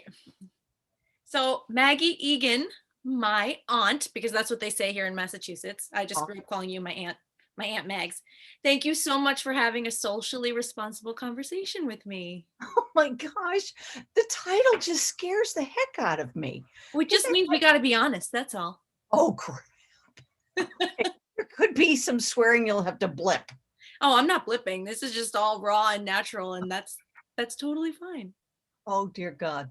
right. So Maggie Egan, my aunt, because that's what they say here in Massachusetts. I just Oh, grew up calling you my Aunt Mags. Thank you so much for having a socially responsible conversation with me. oh my gosh, the title just scares the heck out of me. Which Is just it means we like, got to be honest. That's all. oh, crap. There could be some swearing you'll have to blip. Oh, I'm not blipping. This is just all raw and natural, and that's totally fine. Oh, dear God.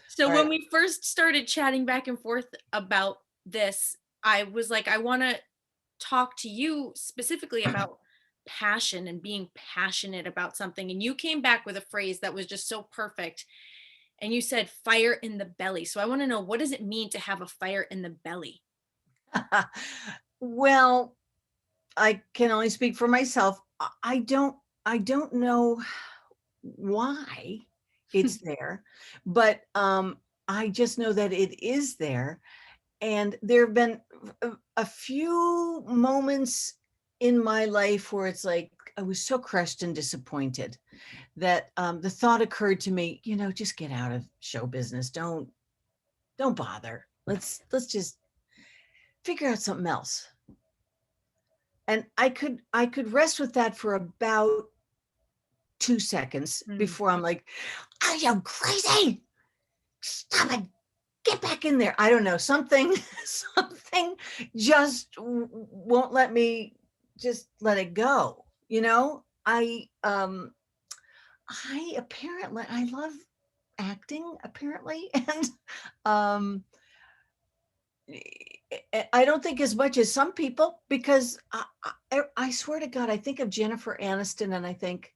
So All when right. we first started chatting back and forth about this, I was like, I want to talk to you specifically about passion and being passionate about something. And you came back with a phrase that was just so perfect. And you said fire in the belly. So I want to know, what does it mean to have a fire in the belly? Well, I can only speak for myself. I don't know why it's there, but I just know that it is there. And there have been a few moments in my life where it's like I was so crushed and disappointed that the thought occurred to me, just get out of show business. Don't bother. Let's just figure out something else. And I could rest with that for about 2 seconds Mm. before I'm like, are you crazy? Stop it. Get back in there. I don't know. Something, something just won't let me just let it go. I apparently I love acting apparently. And um I don't think as much as some people, because I swear to God, I think of Jennifer Aniston and I think,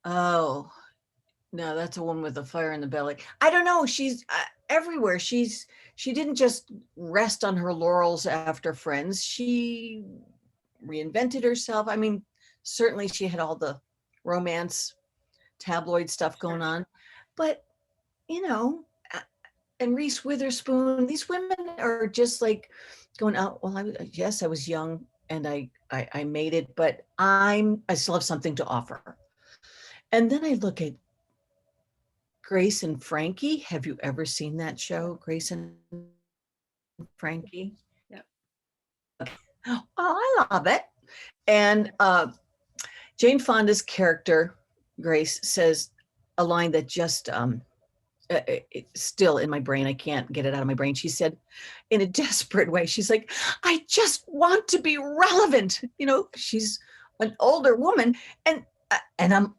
oh, no, that's a woman with a fire in the belly. I don't know. She's everywhere. She didn't just rest on her laurels after Friends. She reinvented herself. I mean, certainly she had all the romance tabloid stuff going Sure. on, but you know, and Reese Witherspoon, these women are just like going out. Well, yes, I was young and I made it, but I still have something to offer. And then I look at Grace and Frankie. Have you ever seen that show, Grace and Frankie? Yep. Oh, I love it. And Jane Fonda's character, Grace, says a line that just it's still in my brain. I can't get it out of my brain. She said, in a desperate way, she's like, I just want to be relevant. She's an older woman, and I'm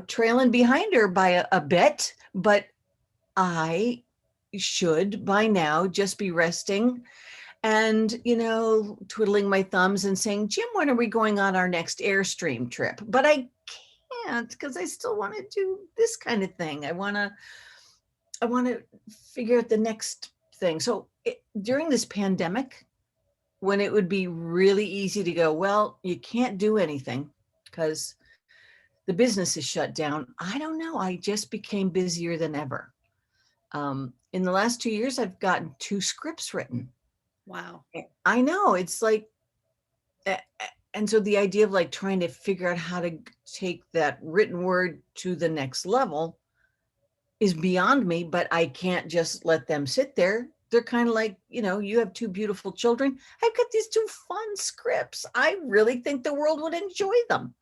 trailing behind her by a bit, but I should by now just be resting and twiddling my thumbs and saying, Jim, when are we going on our next Airstream trip? But I can't, because I still want to do this kind of thing. I want to figure out the next thing. So during this pandemic, when it would be really easy to go, well, you can't do anything because the business is shut down. I don't know. I just became busier than ever. In the last 2 years, I've gotten 2 scripts written. Wow. I know, it's like, and so the idea of like trying to figure out how to take that written word to the next level is beyond me, but I can't just let them sit there. They're kind of like, you have 2 beautiful children. I've got these 2 fun scripts. I really think the world would enjoy them.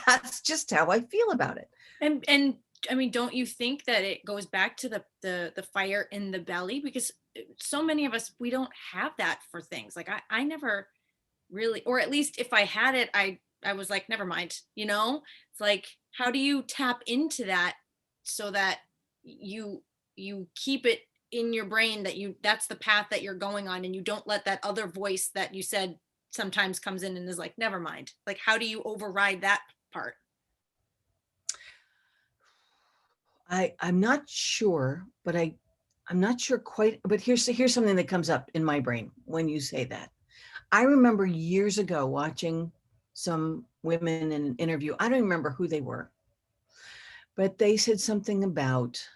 That's just how I feel about it. And I mean, don't you think that it goes back to the fire in the belly? Because so many of us, we don't have that for things. Like I never really, or at least if I had it, I was like, never mind, It's like, how do you tap into that so that you keep it in your brain that that's the path that you're going on, and you don't let that other voice that you said sometimes comes in and is like, never mind. Like, how do you override that part? I'm not sure, but I'm not sure quite. But here's something that comes up in my brain when you say that. I remember years ago watching some women in an interview. I don't remember who they were, but they said something about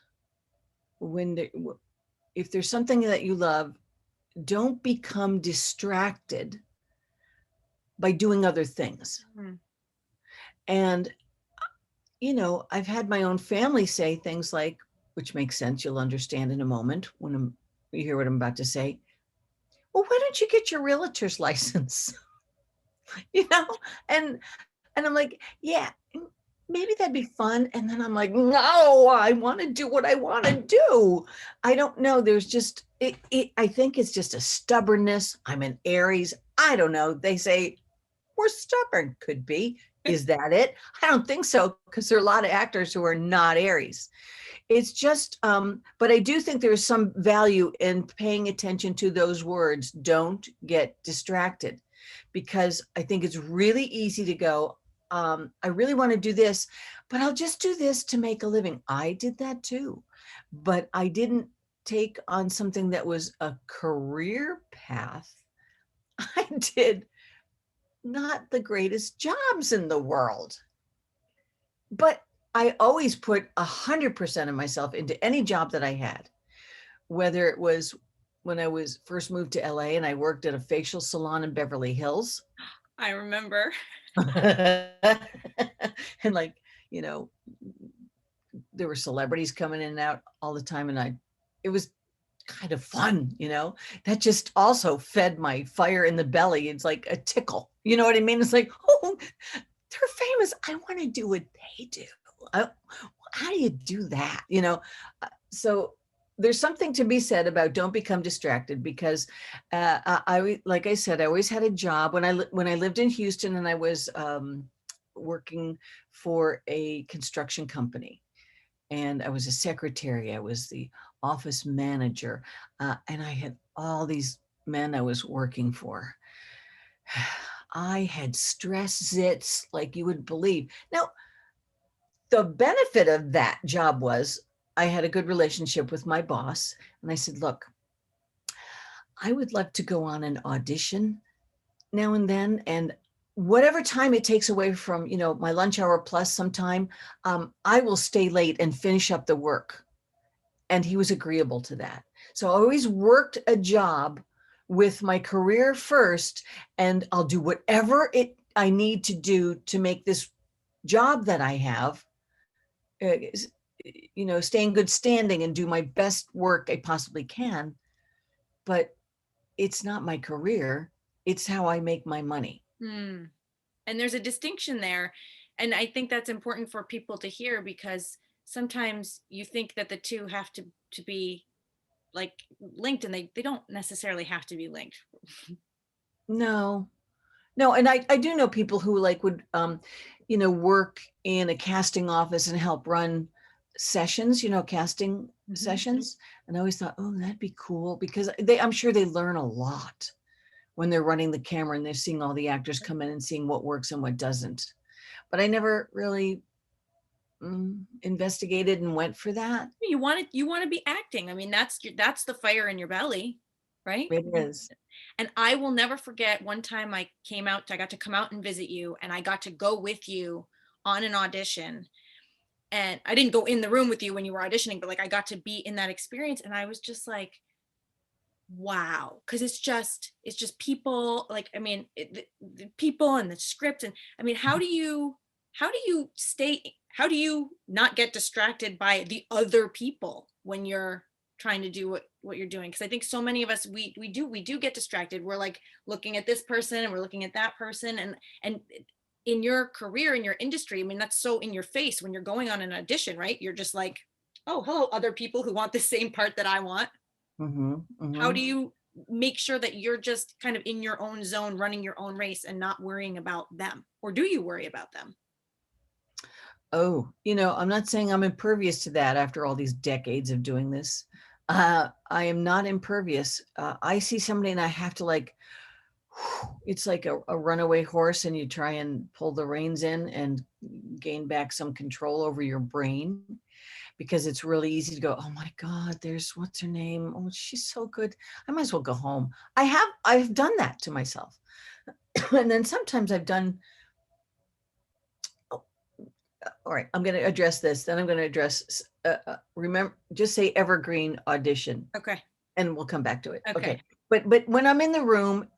when if there's something that you love, don't become distracted by doing other things. Mhm. And I've had my own family say things like, which makes sense. You'll understand in a moment when you hear what I'm about to say. Well, why don't you get your realtor's license? you know, and I'm like, yeah, maybe that'd be fun. And then I'm like, no, I want to do what I want to do. I don't know. There's just I think it's just a stubbornness. I'm an Aries. I don't know. They say we're stubborn. Could be. Is that it? I don't think so, because there are a lot of actors who are not Aries. It's just, but I do think there is some value in paying attention to those words. Don't get distracted, because I think it's really easy to go, I really want to do this, but I'll just do this to make a living. I did that too, but I didn't take on something that was a career path. I did not the greatest jobs in the world, but I always put 100% of myself into any job that I had, whether it was when I was first moved to LA and I worked at a facial salon in Beverly Hills. I remember. And like, you know, there were celebrities coming in and out all the time. And it was kind of fun, that just also fed my fire in the belly. It's like a tickle, you know what I mean? It's like, oh, they're famous. I want to do what they do. How do you do that? So there's something to be said about don't become distracted, because like I said, I always had a job when I lived in Houston, and I was working for a construction company, and I was a secretary. I was the office manager, and I had all these men I was working for. I had stress zits like you would believe. Now, the benefit of that job was I had a good relationship with my boss. And I said, look, I would love to go on an audition now and then. And whatever time it takes away from, my lunch hour plus some time, I will stay late and finish up the work. And he was agreeable to that. So I always worked a job with my career first, and I'll do whatever I need to do to make this job that I have, stay in good standing and do my best work I possibly can. But it's not my career. It's how I make my money. And there's a distinction there. And I think that's important for people to hear, because sometimes you think that the two have to be like linked, and they don't necessarily have to be linked. No. And I do know people who would, work in a casting office and help run sessions, casting sessions. And I always thought, oh, that'd be cool, because I'm sure they learn a lot when they're running the camera and they're seeing all the actors come in and seeing what works and what doesn't. But I never really investigated and went for that. You want to be acting. I mean, that's the fire in your belly, right? It is. And I will never forget one time I got to come out and visit you, and I got to go with you on an audition. And I didn't go in the room with you when you were auditioning, but I got to be in that experience. And I was just like, wow. Cause it's just people, the people and the script. And I mean, how do you not get distracted by the other people when you're trying to do what you're doing? Because I think so many of us, we do get distracted. We're like looking at this person and we're looking at that person, and in your career, in your industry, I mean, that's so in your face when you're going on an audition, right? You're just like, oh, hello, other people who want the same part that I want. How do you make sure that you're just kind of in your own zone, running your own race, and not worrying about them? Or do you worry about them? Oh, I'm not saying I'm impervious to that after all these decades of doing this. I am not impervious. I see somebody and I have to it's like a runaway horse, and you try and pull the reins in and gain back some control over your brain, because it's really easy to go, oh my God, there's what's her name? Oh, she's so good. I might as well go home. I've done that to myself. And then sometimes I've done, all right, I'm going to address this. Then I'm going to address, remember, just say evergreen audition. Okay. And we'll come back to it. Okay. But when I'm in the room,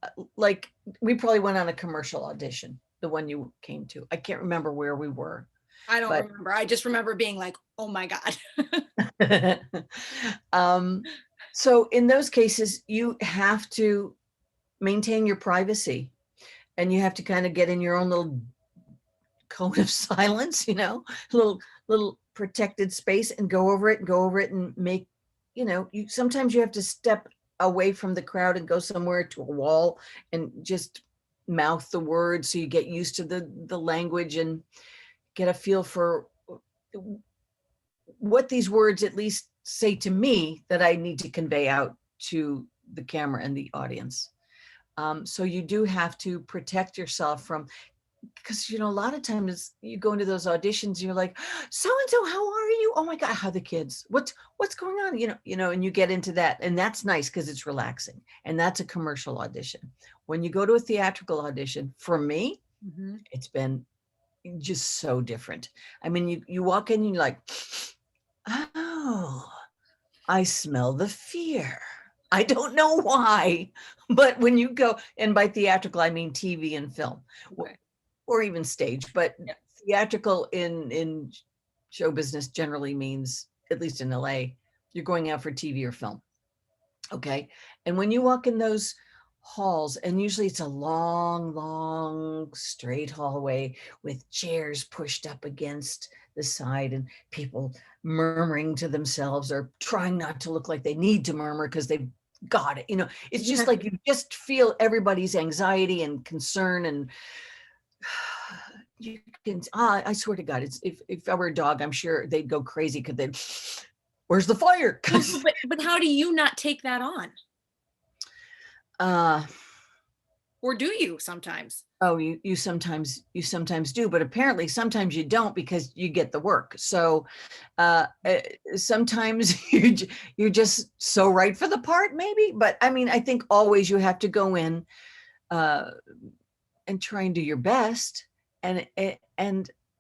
we probably went on a commercial audition, the one you came to. I can't remember where we were. I don't But remember. I just remember being like, oh my God. so in those cases, you have to maintain your privacy, and you have to kind of get in your own little cone of silence, little protected space, and go over it and make, you sometimes you have to step away from the crowd and go somewhere to a wall and just mouth the words so you get used to the language and get a feel for what these words at least say to me that I need to convey out to the camera and the audience. So you do have to protect yourself from, because a lot of times you go into those auditions, you're like, so and so, how are you? Oh my God, how are the kids? What's going on? And you get into that, and that's nice because it's relaxing, and that's a commercial audition. When you go to a theatrical audition, for me, it's been just so different. I mean, you walk in and you're like, oh, I smell the fear. I don't know why, but when you go, and by theatrical, I mean TV and film, Okay. or even stage, but Yeah. theatrical in show business generally means, at least in LA, you're going out for TV or film. Okay. And when you walk in those halls, and usually it's a long straight hallway with chairs pushed up against the side and people murmuring to themselves or trying not to look like they need to murmur because they've got it. It's just like you just feel everybody's anxiety and concern, and you can, I swear to God, it's if I were a dog, I'm sure they'd go crazy because they'd, where's the fire? But how do you not take that on? Or do you sometimes? Oh, you sometimes do, but apparently sometimes you don't because you get the work. So sometimes you're just so right for the part, maybe. But I mean, I think always you have to go in and try and do your best. And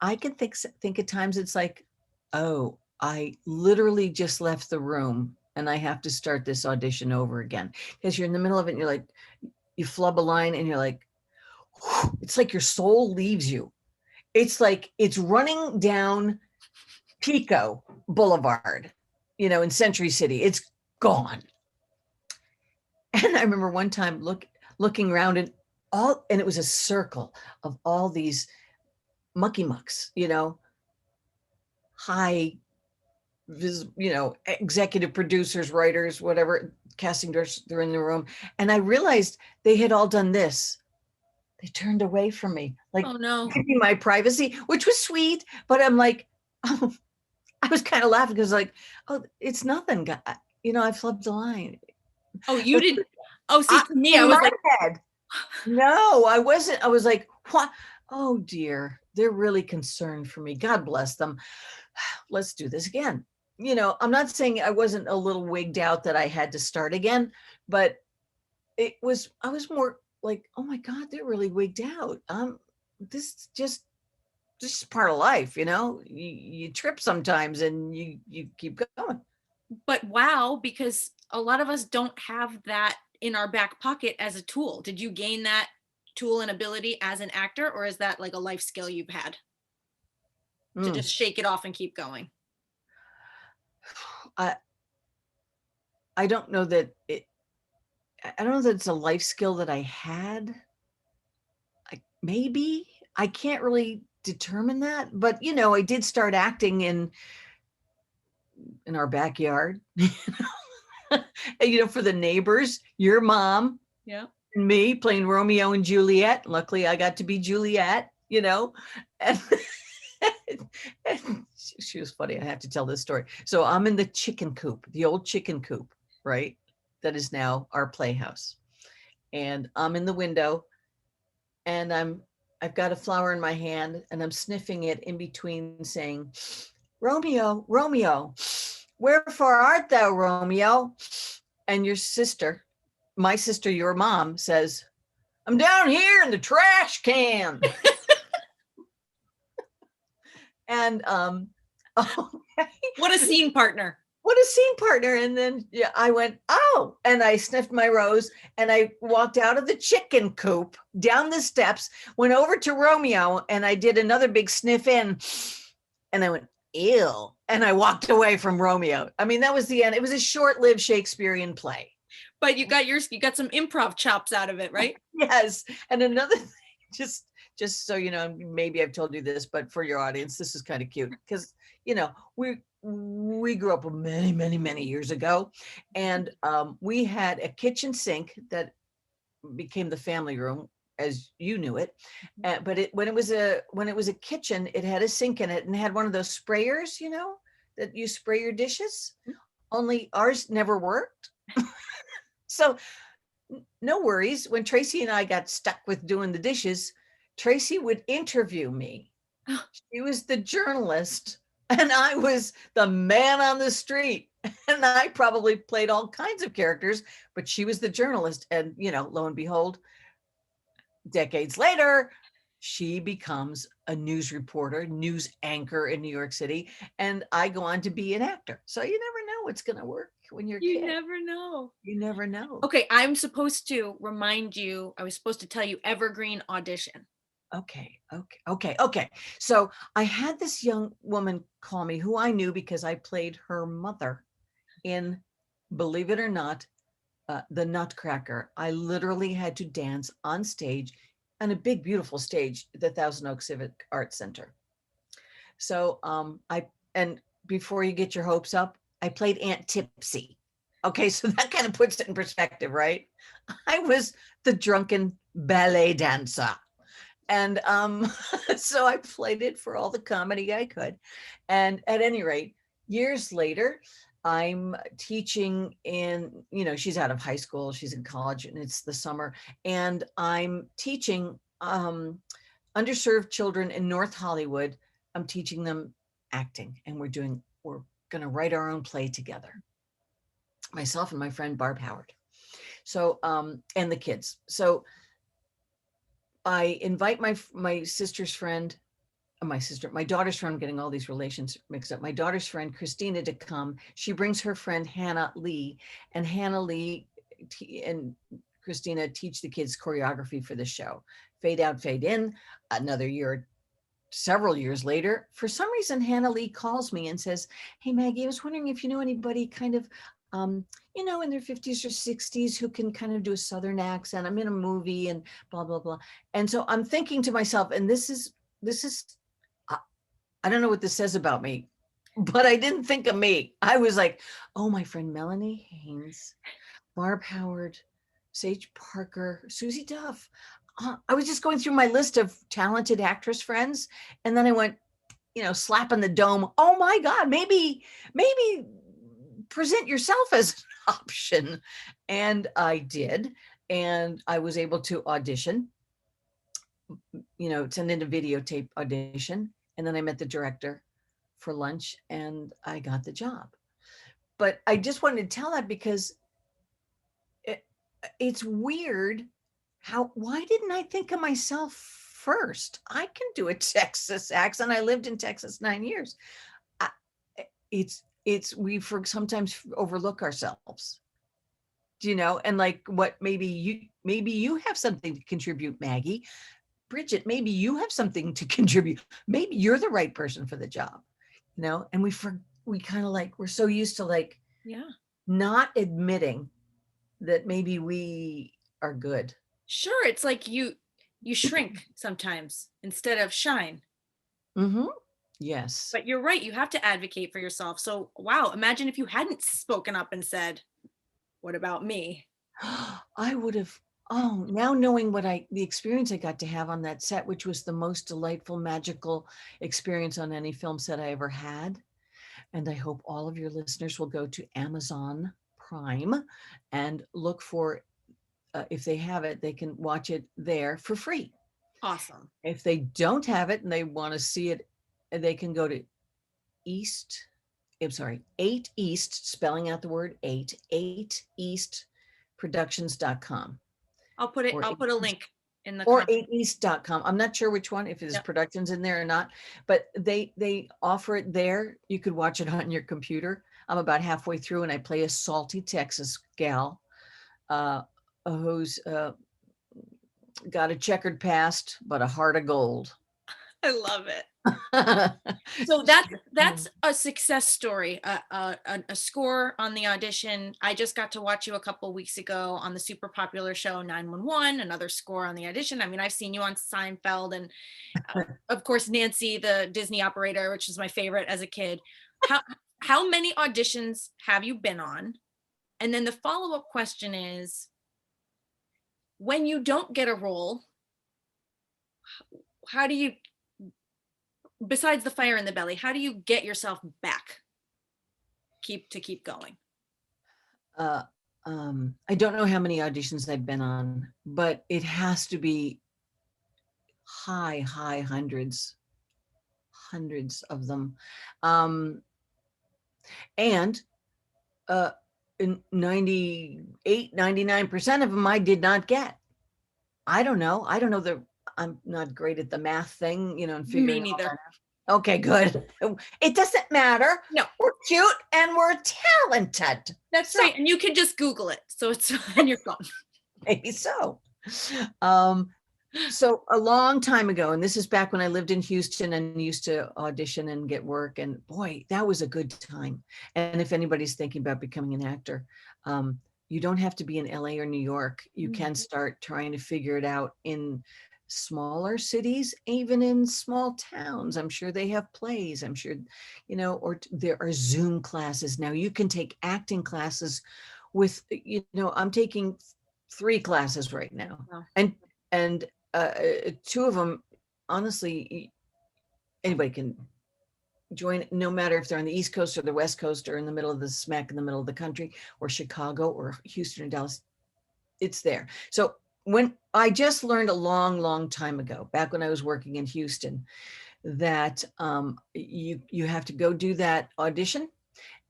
I can think at times it's like, oh, I literally just left the room and I have to start this audition over again, because you're in the middle of it and you're like, you flub a line and you're like, it's like your soul leaves you. It's like it's running down Pico Boulevard, in Century City. It's gone. And I remember one time looking around, and it was a circle of all these mucky mucks, high, executive producers, writers, whatever, casting directors, they're in the room. And I realized they had all done this. They turned away from me, like, oh no, giving my privacy, which was sweet. But I'm like, oh, I was kind of laughing because, like, oh, it's nothing. I flubbed the line. oh, you But didn't. Oh, see, to me, I in was my like, head, no, I wasn't. I was like, what? Oh dear, they're really concerned for me. God bless them. Let's do this again. I'm not saying I wasn't a little wigged out that I had to start again, but I was more like, oh my God, they're really wigged out. This is part of life, you trip sometimes and you keep going. but wow, because a lot of us don't have that in our back pocket as a tool. Did you gain that tool and ability as an actor, or is that like a life skill you've had to just shake it off and keep going? I I don't know that I don't know that it's a life skill that I had. Maybe I can't really determine that, but I did start acting in our backyard, for the neighbors, your mom Yeah. and me playing Romeo and Juliet. Luckily, I got to be Juliet, and, and she was funny. I have to tell this story. So I'm in the chicken coop, the old chicken coop, right? That is now our playhouse. And I'm in the window, and I've got a flower in my hand, and I'm sniffing it in between, saying, Romeo, Romeo, wherefore art thou, Romeo? And your sister, my sister, your mom, says, I'm down here in the trash can. And okay. What a scene partner. What a scene partner. And then I went, oh, and I sniffed my rose, and I walked out of the chicken coop, down the steps, went over to Romeo, and I did another big sniff in. And I went, ew. And I walked away from Romeo. I mean, that was the end. It was a short-lived Shakespearean play. But you got some improv chops out of it, right? Yes. And another thing, just so you know, maybe I've told you this, but for your audience, this is kind of cute because, you know, we grew up many, many, many years ago, and we had a kitchen sink that became the family room as you knew it. But when it was a kitchen, it had a sink in it and had one of those sprayers, you know, that you spray your dishes. Only ours never worked. So no worries. When Tracy and I got stuck with doing the dishes, Tracy would interview me. She was the journalist and I was the man on the street. And I probably played all kinds of characters, but she was the journalist. And, you know, lo and behold, decades later, she becomes a news reporter, news anchor in New York City. And I go on to be an actor. So you never know what's going to work when you're a You kid. never know. You never know. Okay, I'm supposed to remind you, I was supposed to tell you evergreen audition. Okay. So I had this young woman call me who I knew because I played her mother in, believe it or not, The Nutcracker. I literally had to dance on stage, on a big, beautiful stage, the Thousand Oaks Civic Arts Center. So and before you get your hopes up, I played Aunt Tipsy. Okay, so that kind of puts it in perspective, right? I was the drunken ballet dancer. And so I played it for all the comedy I could. And at any rate, years later, I'm teaching in, you know, she's out of high school, she's in college, and it's the summer. And I'm teaching underserved children in North Hollywood. I'm teaching them acting, and we're going to write our own play together. Myself and my friend Barb Howard. So, and the kids. So I invite my sister's friend, my daughter's friend, I'm getting all these relations mixed up. My daughter's friend, Christina, to come. She brings her friend, Hannah Lee, and Hannah Lee and Christina teach the kids choreography for the show. Fade out, fade in. Another year, several years later, for some reason, Hannah Lee calls me and says, "Hey, Maggie, I was wondering if you know anybody kind of, you know, in their 50s or 60s who can kind of do a Southern accent. I'm in a movie and blah, blah, blah." And so I'm thinking to myself, and this is, I don't know what this says about me, but I didn't think of me. I was like, oh, my friend Melanie Haynes, Barb Howard, Sage Parker, Susie Duff. I was just going through my list of talented actress friends. And then I went, you know, slapping the dome. Oh my God, maybe present yourself as an option. And I did. And I was able to audition, you know, send in a videotape audition. And then I met the director for lunch and I got the job. But I just wanted to tell that because it's weird why didn't I think of myself first? I can do a Texas accent. I lived in Texas 9 years. We sometimes overlook ourselves, you know, and like what maybe you have something to contribute, Maggie. Bridget, maybe you have something to contribute. Maybe you're the right person for the job, you know, and we kind of like, we're so used to like, not admitting that maybe we are good. Sure, it's like you shrink sometimes instead of shine. Mm-hmm. Yes. But you're right, you have to advocate for yourself. So, wow, imagine if you hadn't spoken up and said, "What about me?" I would have, now knowing the experience I got to have on that set, which was the most delightful, magical experience on any film set I ever had. And I hope all of your listeners will go to Amazon Prime and look for, if they have it, they can watch it there for free. Awesome. If they don't have it and they want to see it, they can go to 8 East, spelling out the word 8 East Productions.com. I'll put a link in the or 8east.com. I'm not sure which one, if there's Yep. productions in there or not, but they offer it there. You could watch it on your computer. I'm about halfway through and I play a salty Texas gal who's got a checkered past, but a heart of gold. I love it. So that's a success story, a score on the audition. I just got to watch you a couple weeks ago on the super popular show 911, another score on the audition. I mean, I've seen you on Seinfeld and of course Nancy, the Disney operator, which is my favorite as a kid. How how many auditions have you been on? And then the follow-up question is, when you don't get a role, how do you, besides the fire in the belly, how do you get yourself back? Keep going. Uh, I don't know how many auditions I've been on, but it has to be high hundreds, hundreds of them. Um, and uh, in 98, 99% of them I did not get. I don't know. I don't know that I'm not great at the math thing, and Me figuring all neither. that out. Okay, good. It doesn't matter. No, We're cute and we're talented. that's So right. And you can just Google it. So it's on your phone. maybe so. Um, so a long time ago, and this is back when I lived in Houston and used to audition and get work, and boy, that was a good time. And if anybody's thinking about becoming an actor, you don't have to be in LA or New York. You Mhm. can start trying to figure it out in smaller cities, even in small towns. I'm sure they have plays. I'm sure, there are Zoom classes now. You can take acting classes with, I'm taking 3 classes right now, Wow. and two of them, honestly, anybody can join, no matter if they're on the East Coast or the West Coast or in the middle of the smack in the middle of the country, or Chicago or Houston or Dallas. It's there. So when I just learned a long time ago, back when I was working in Houston, that you have to go do that audition,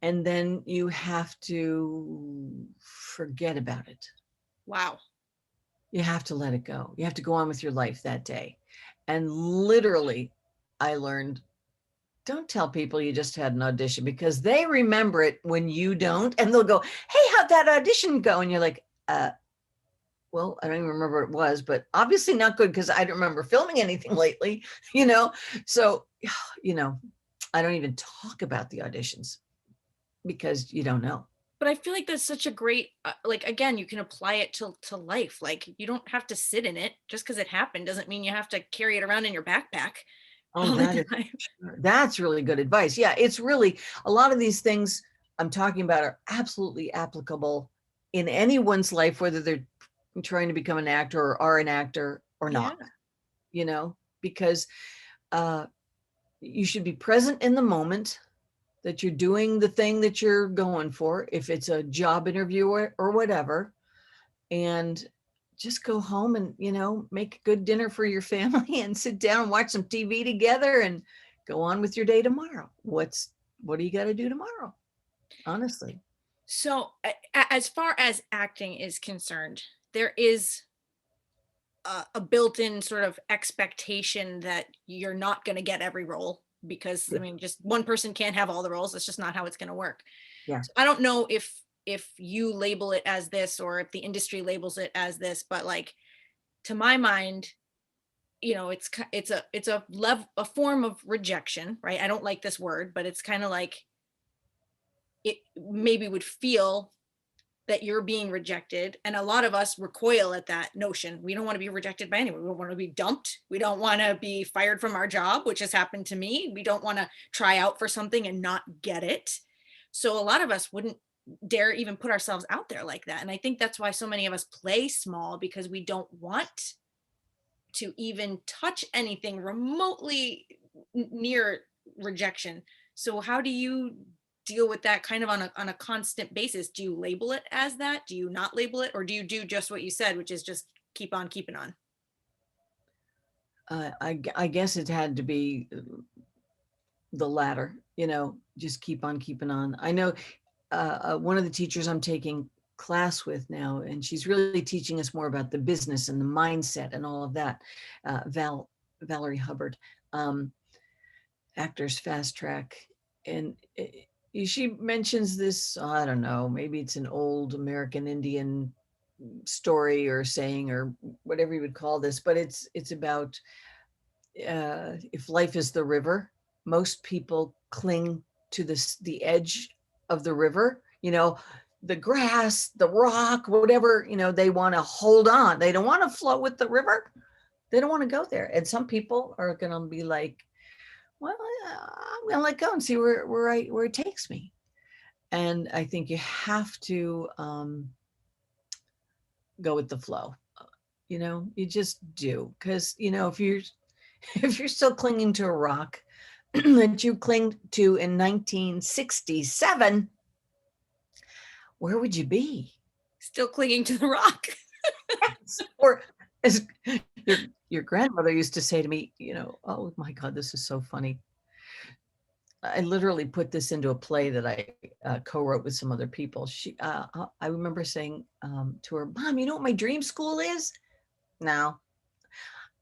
and then you have to forget about it. Wow. You have to let it go. You have to go on with your life that day. And literally, I learned, don't tell people you just had an audition, because they remember it when you don't. And they'll go, hey, how'd that audition go? And you're like, well, I don't even remember what it was, but obviously not good, because I don't remember filming anything lately, you know? So, you know, I don't even talk about the auditions because you don't know. But I feel like that's such a great, like, again, you can apply it to life. Like, you don't have to sit in it. Just because it happened doesn't mean you have to carry it around in your backpack Oh, all the that is, time. that's really good advice. Yeah, it's really, a lot of these things I'm talking about are absolutely applicable in anyone's life, whether they're trying to become an actor or are an actor or Yeah. not, because uh, you should be present in the moment that you're doing the thing that you're going for, if it's a job interview or whatever, and just go home and make a good dinner for your family and sit down and watch some TV together and go on with your day tomorrow. What do you got to do tomorrow, honestly? So, as far as acting is concerned, there is a built-in sort of expectation that you're not going to get every role because, I Yeah, mean, just one person can't have all the roles. That's just not how it's going to work. yeah. So I don't know if you label it as this or if the industry labels it as this, but like, to my mind, it's a form of rejection, right? I don't like this word, but it's kind of like it maybe would feel that you're being rejected, and a lot of us recoil at that notion. We don't want to be rejected by anyone. We don't want to be dumped. We don't want to be fired from our job, which has happened to me. We don't want to try out for something and not get it. So a lot of us wouldn't dare even put ourselves out there like that, and I think that's why so many of us play small, because we don't want to even touch anything remotely near rejection. So how do you deal with that kind of on a constant basis? Do you label it as that? Do you not label it? Or do you do just what you said, which is just keep on keeping on? I guess it had to be the latter, just keep on keeping on. I know one of the teachers I'm taking class with now, and she's really teaching us more about the business and the mindset and all of that. Valerie Hubbard, um, Actors Fast Track, and she mentions this. I don't know, maybe it's an old American Indian story or saying or whatever you would call this, but it's about if life is the river, most people cling to the edge of the river, the grass, the rock, whatever, they want to hold on. They don't want to flow with the river. They don't want to go there. And some people are going to be like, well, I'm going to let go and see where it takes me. And I think you have to go with the flow. You just do. Because, if you're still clinging to a rock that you cling to in 1967, where would you be? Still clinging to the rock. Or as your grandmother used to say to me, oh my God, this is so funny. I literally put this into a play that I co-wrote with some other people. I remember saying to her, Mom, you know what my dream school is? No,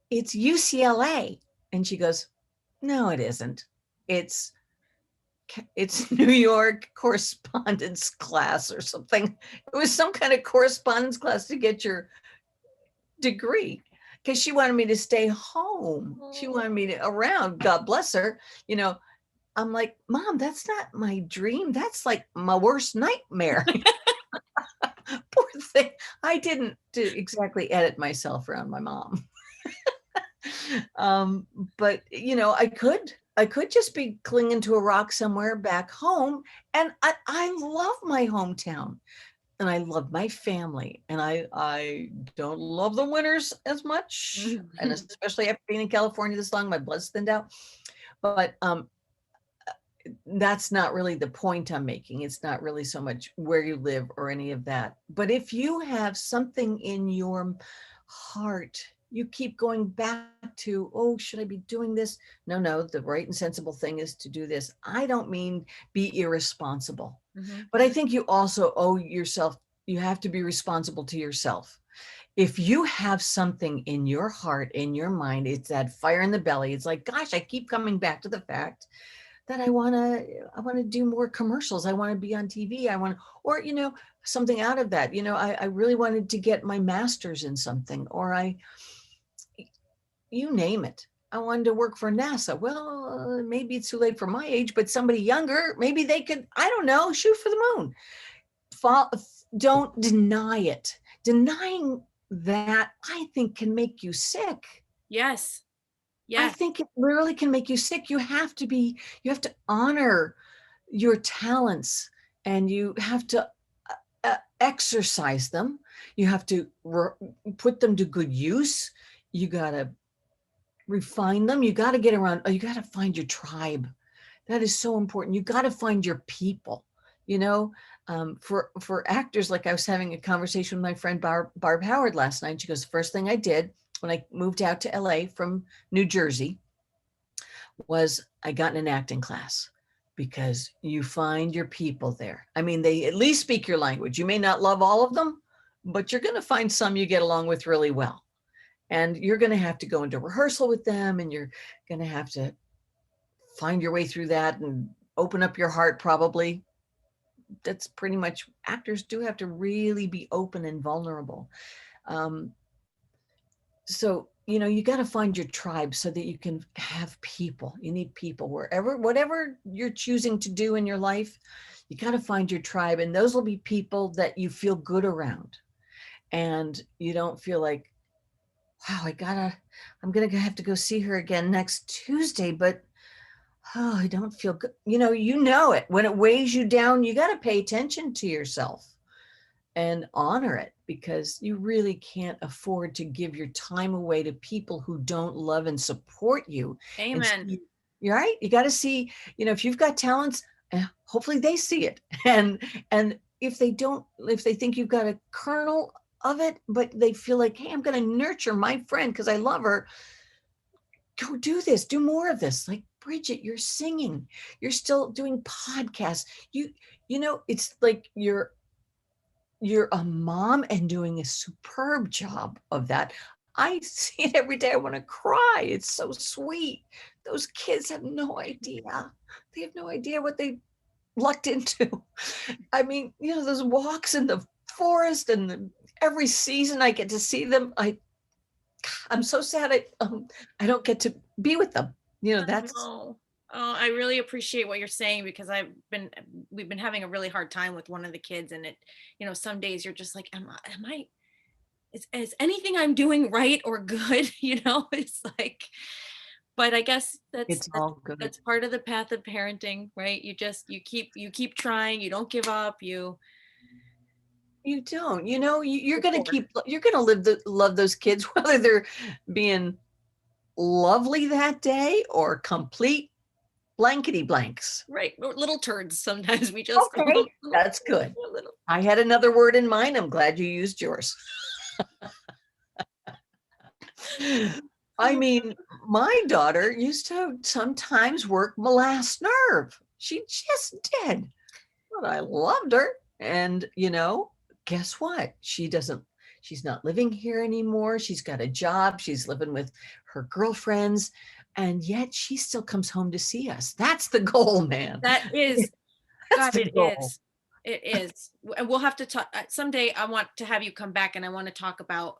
it's UCLA. And she goes, no, it isn't. It's New York correspondence class or something. It was some kind of correspondence class to get your degree, because she wanted me to stay home. She wanted me to around. God bless her. I'm like, Mom, that's not my dream. That's like my worst nightmare. Poor thing. I didn't exactly edit myself around my mom. But I could just be clinging to a rock somewhere back home. And I love my hometown and I love my family. And I don't love the winters as much. And especially after being in California this long, my blood's thinned out. But that's not really the point I'm making. It's not really so much where you live or any of that. But if you have something in your heart, you keep going back to, oh, should I be doing this? No, the right and sensible thing is to do this. I don't mean be irresponsible, but I think you also owe yourself, you have to be responsible to yourself. If you have something in your heart, in your mind, it's that fire in the belly. It's like, gosh, I keep coming back to the fact that I want to do more commercials. I want to be on TV. Or, something out of that, I really wanted to get my master's in something, or you name it. I wanted to work for NASA. Well, maybe it's too late for my age, but somebody younger, maybe they could, I don't know, shoot for the moon. Don't deny it. Denying that, I think, can make you sick. Yes. I think it literally can make you sick. You have to honor your talents, and you have to exercise them. You have to put them to good use. You got to refine them. You got to get around. You got to find your tribe. That is so important. You got to find your people. For actors, like I was having a conversation with my friend Barb Howard last night. She goes, first thing I did when I moved out to LA from New Jersey was I got in an acting class, because you find your people there. I mean, they at least speak your language. You may not love all of them, but you're going to find some you get along with really well. And you're going to have to go into rehearsal with them, and you're going to have to find your way through that and open up your heart, probably. That's pretty much, actors do have to really be open and vulnerable. So, you got to find your tribe so that you can have people. You need people whatever you're choosing to do in your life, you got to find your tribe. And those will be people that you feel good around. And you don't feel like, wow, I'm going to have to go see her again next Tuesday, but I don't feel good. It. When it weighs you down, you got to pay attention to yourself and honor it, because you really can't afford to give your time away to people who don't love and support you. Amen. You're right. You got to see, if you've got talents, hopefully they see it. And if they think you've got a kernel of it, but they feel like, hey, I'm going to nurture my friend because I love her, go do this, do more of this. Like Bridget, you're singing, you're still doing podcasts. It's like you're a mom and doing a superb job of that. I see it every day. I want to cry. It's so sweet. Those kids have no idea. They have no idea what they lucked into. I mean, those walks in the forest, and every season I get to see them. I'm so sad I don't get to be with them. That's Oh, oh, I really appreciate what you're saying because we've been having a really hard time with one of the kids, and some days you're just like, is anything I'm doing right or good? It's like, but I guess that's it's that's all good. that's part of the path of parenting, right? You keep trying, you don't give up, You don't, you're going to support. you're going to love those kids, whether they're being lovely that day or complete blankety blanks. Right. We're little turds sometimes. We just call Okay, them little, that's good. little. I had another word in mind. I'm glad you used yours. I mean, my daughter used to sometimes work my last nerve. She just did. But I loved her. And, guess what? She's not living here anymore. She's got a job. She's living with her girlfriends. And yet she still comes home to see us. That's the goal, man. That is, That's God, the it goal. is. It is. And we'll have to talk someday. I want to have you come back and I want to talk about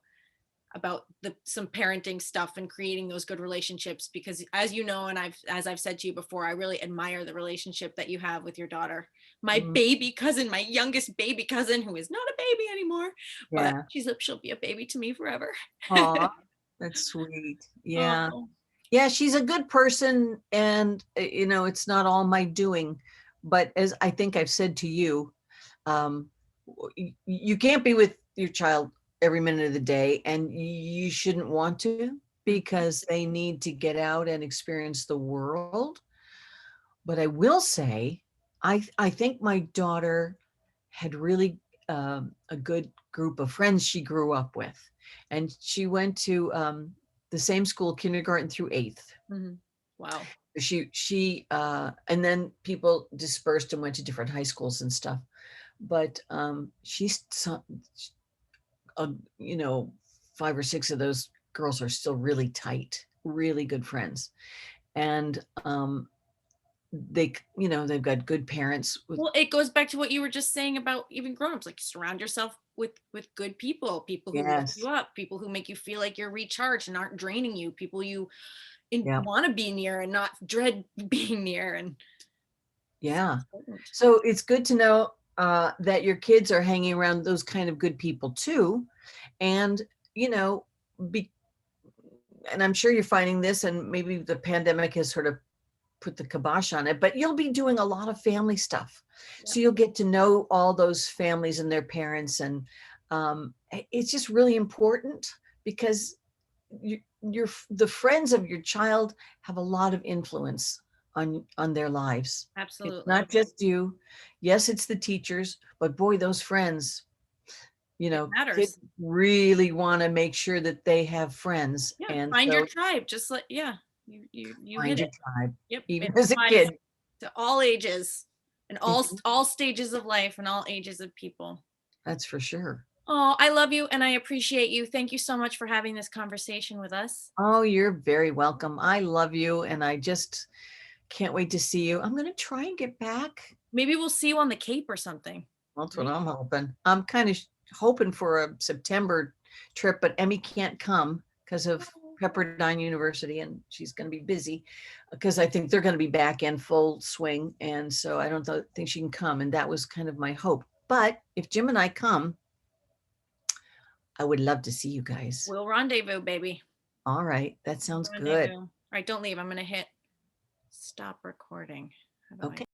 some parenting stuff and creating those good relationships because as you know, and as I've said to you before, I really admire the relationship that you have with your daughter, my Mm, baby cousin, my youngest baby cousin, who is not a baby anymore, but yeah. she'll be a baby to me forever. Aw, that's sweet. Yeah. Oh, Yeah, she's a good person. And, it's not all my doing. But as I think I've said to you, um, you can't be with your child every minute of the day, and you shouldn't want to because they need to get out and experience the world. But I will say, I think my daughter had really a good group of friends she grew up with, and she went to the same school, kindergarten through eighth. mhm. Wow. She and then people dispersed and went to different high schools and stuff. But she's uh, you know 5 or 6 of those girls are still really tight, really good friends. And they've got good parents with. Well, it goes back to what you were just saying about even grown-ups, like surround yourself with good people who lift Yes. you up, people who make you feel like you're recharged and aren't draining you, people you Yeah. want to be near and not dread being near. And so Yeah. important. So it's good to know that your kids are hanging around those kind of good people too. And, you know, be, and I'm sure you're finding this, and maybe the pandemic has sort of put the kibosh on it, but you'll be doing a lot of family stuff. Yeah, So you'll get to know all those families and their parents. And it's just really important because the friends of your child have a lot of influence on their lives. It's absolutely. not just you. Yes, it's the teachers, but boy, those friends, It kids matters. really want to make sure that they have friends. Yeah, And find your so tribe. Just like, yeah, you find hit your it. tribe, Yep, even it as a applies kid. to all ages and Mhm. all stages of life and all ages of people. That's for sure. Oh, I love you and I appreciate you. Thank you so much for having this conversation with us. Oh, you're very welcome. I love you, and I just can't wait to see you. I'm going to try and get back. Maybe we'll see you on the Cape or something. That's what Right? I'm hoping. I'm kind of hoping for a September trip, but Emmy can't come because of Pepperdine University, and she's going to be busy because I think they're going to be back in full swing. And so I don't think she can come. And that was kind of my hope. But if Jim and I come, I would love to see you guys. We'll rendezvous, baby. All right. That sounds good. Rendezvous. All right, don't leave. I'm going to hit stop recording. How do I? Okay.